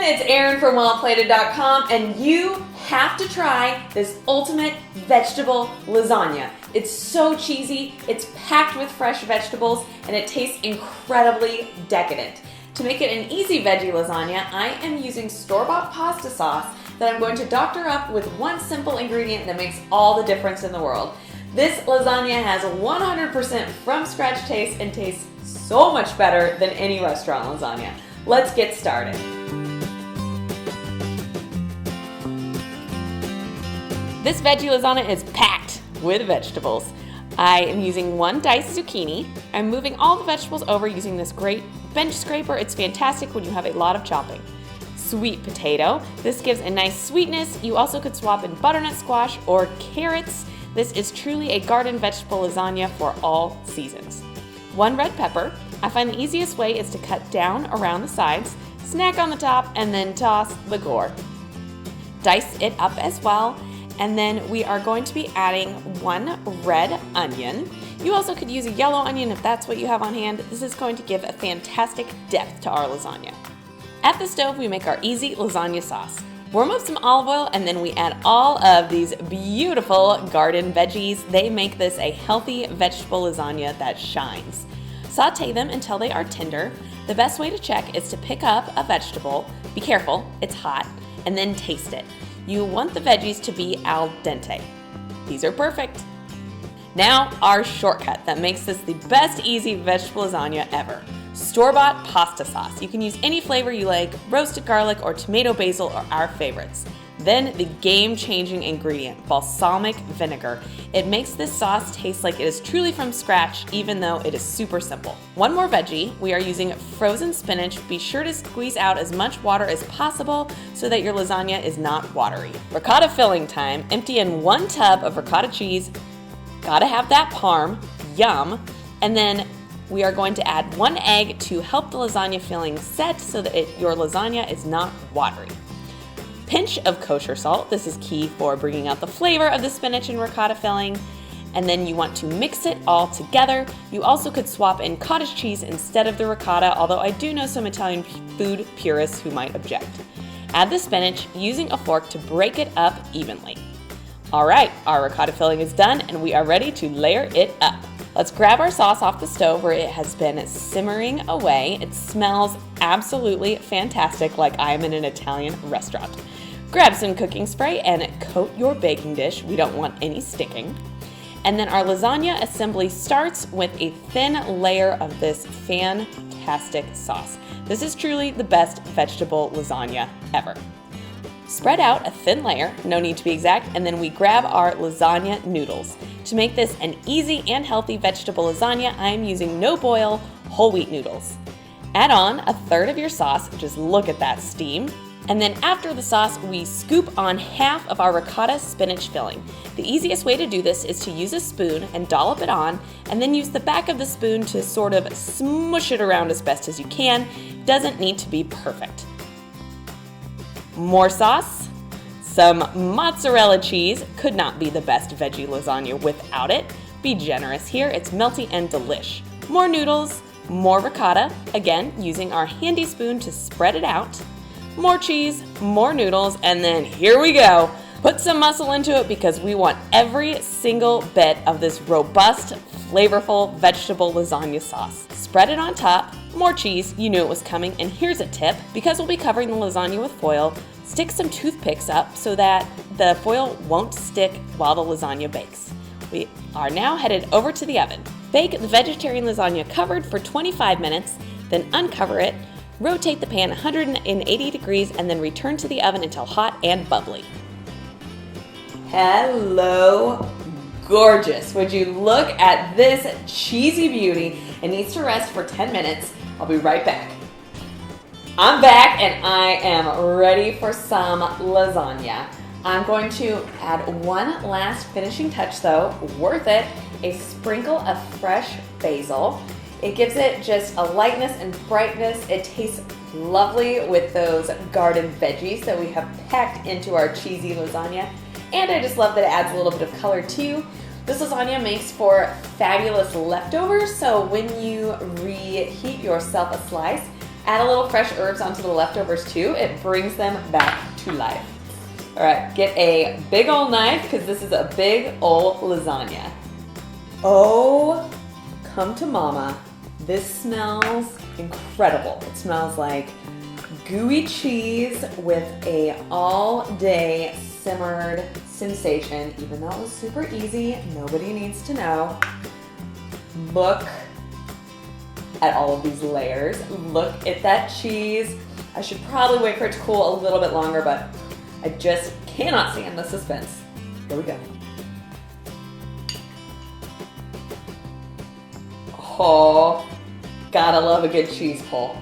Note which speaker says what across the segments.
Speaker 1: it's Erin from wellplated.com, and you have to try this ultimate vegetable lasagna. It's so cheesy, it's packed with fresh vegetables, and it tastes incredibly decadent. To make it an easy veggie lasagna, I am using store-bought pasta sauce that I'm going to doctor up with one simple ingredient that makes all the difference in the world. This lasagna has 100% from scratch taste and tastes so much better than any restaurant lasagna. Let's get started. This veggie lasagna is packed with vegetables. I am using one diced zucchini. I'm moving all the vegetables over using this great bench scraper. It's fantastic when you have a lot of chopping. Sweet potato. This gives a nice sweetness. You also could swap in butternut squash or carrots. This is truly a garden vegetable lasagna for all seasons. One red pepper. I find the easiest way is to cut down around the sides, snack on the top, and then toss the core. Dice it up as well. And then we are going to be adding one red onion. You also could use a yellow onion if that's what you have on hand. This is going to give a fantastic depth to our lasagna. At the stove, we make our easy lasagna sauce. Warm up some olive oil, and then we add all of these beautiful garden veggies. They make this a healthy vegetable lasagna that shines. Saute them until they are tender. The best way to check is to pick up a vegetable. Be careful, it's hot, and then taste it. You want the veggies to be al dente. These are perfect. Now, our shortcut that makes this the best easy vegetable lasagna ever. Store-bought pasta sauce. You can use any flavor you like, roasted garlic or tomato basil are our favorites. Then the game-changing ingredient, balsamic vinegar. It makes this sauce taste like it is truly from scratch, even though it is super simple. One more veggie, we are using frozen spinach. Be sure to squeeze out as much water as possible so that your lasagna is not watery. Ricotta filling time. Empty in 1 tub of ricotta cheese. Gotta have that parm, yum. And then we are going to add 1 egg to help the lasagna filling set so that your lasagna is not watery. Pinch of kosher salt. This is key for bringing out the flavor of the spinach and ricotta filling. And then you want to mix it all together. You also could swap in cottage cheese instead of the ricotta, although I do know some Italian food purists who might object. Add the spinach using a fork to break it up evenly. All right, our ricotta filling is done and we are ready to layer it up. Let's grab our sauce off the stove where it has been simmering away. It smells absolutely fantastic, like I am in an Italian restaurant. Grab some cooking spray and coat your baking dish. We don't want any sticking. And then our lasagna assembly starts with a thin layer of this fantastic sauce. This is truly the best vegetable lasagna ever. Spread out a thin layer, no need to be exact, and then we grab our lasagna noodles. To make this an easy and healthy vegetable lasagna, I am using no-boil whole wheat noodles. Add on 1/3 of your sauce, just look at that steam. And then after the sauce, we scoop on half of our ricotta spinach filling. The easiest way to do this is to use a spoon and dollop it on, and then use the back of the spoon to sort of smush it around as best as you can. Doesn't need to be perfect. More sauce, some mozzarella cheese. Could not be the best veggie lasagna without it. Be generous here, it's melty and delish. More noodles, more ricotta, again using our handy spoon to spread it out. More cheese, more noodles, and then here we go. Put some muscle into it because we want every single bit of this robust, flavorful vegetable lasagna sauce. Spread it on top, more cheese, you knew it was coming, and here's a tip. Because we'll be covering the lasagna with foil, stick some toothpicks up so that the foil won't stick while the lasagna bakes. We are now headed over to the oven. Bake the vegetarian lasagna covered for 25 minutes, then uncover it, rotate the pan 180 degrees, and then return to the oven until hot and bubbly. Hello, gorgeous. Would you look at this cheesy beauty? It needs to rest for 10 minutes. I'll be right back. I'm back and I am ready for some lasagna. I'm going to add one last finishing touch though, worth it, a sprinkle of fresh basil. It gives it just a lightness and brightness. It tastes lovely with those garden veggies that we have packed into our cheesy lasagna. And I just love that it adds a little bit of color too. This lasagna makes for fabulous leftovers, so when you reheat yourself a slice, Add a little fresh herbs onto the leftovers too. It brings them back to life. All right, get a big old knife because this is a big old lasagna. Oh, come to mama. This smells incredible. It smells like gooey cheese with a all-day simmered sensation. Even though it was super easy, nobody needs to know. Look at all of these layers. Look at that cheese. I should probably wait for it to cool a little bit longer, but I just cannot stand the suspense. Here we go. Oh, gotta love a good cheese pull.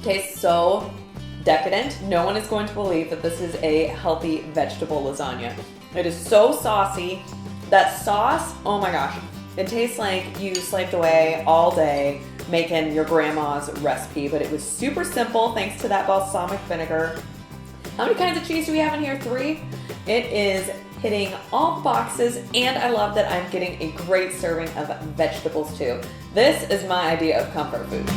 Speaker 1: Tastes so decadent. No one is going to believe that this is a healthy vegetable lasagna. It is so saucy. That sauce, oh my gosh. It tastes like you slaved away all day making your grandma's recipe, but it was super simple thanks to that balsamic vinegar. How many kinds of cheese do we have in here? 3. It is hitting all the boxes, and I love that I'm getting a great serving of vegetables too. This is my idea of comfort food.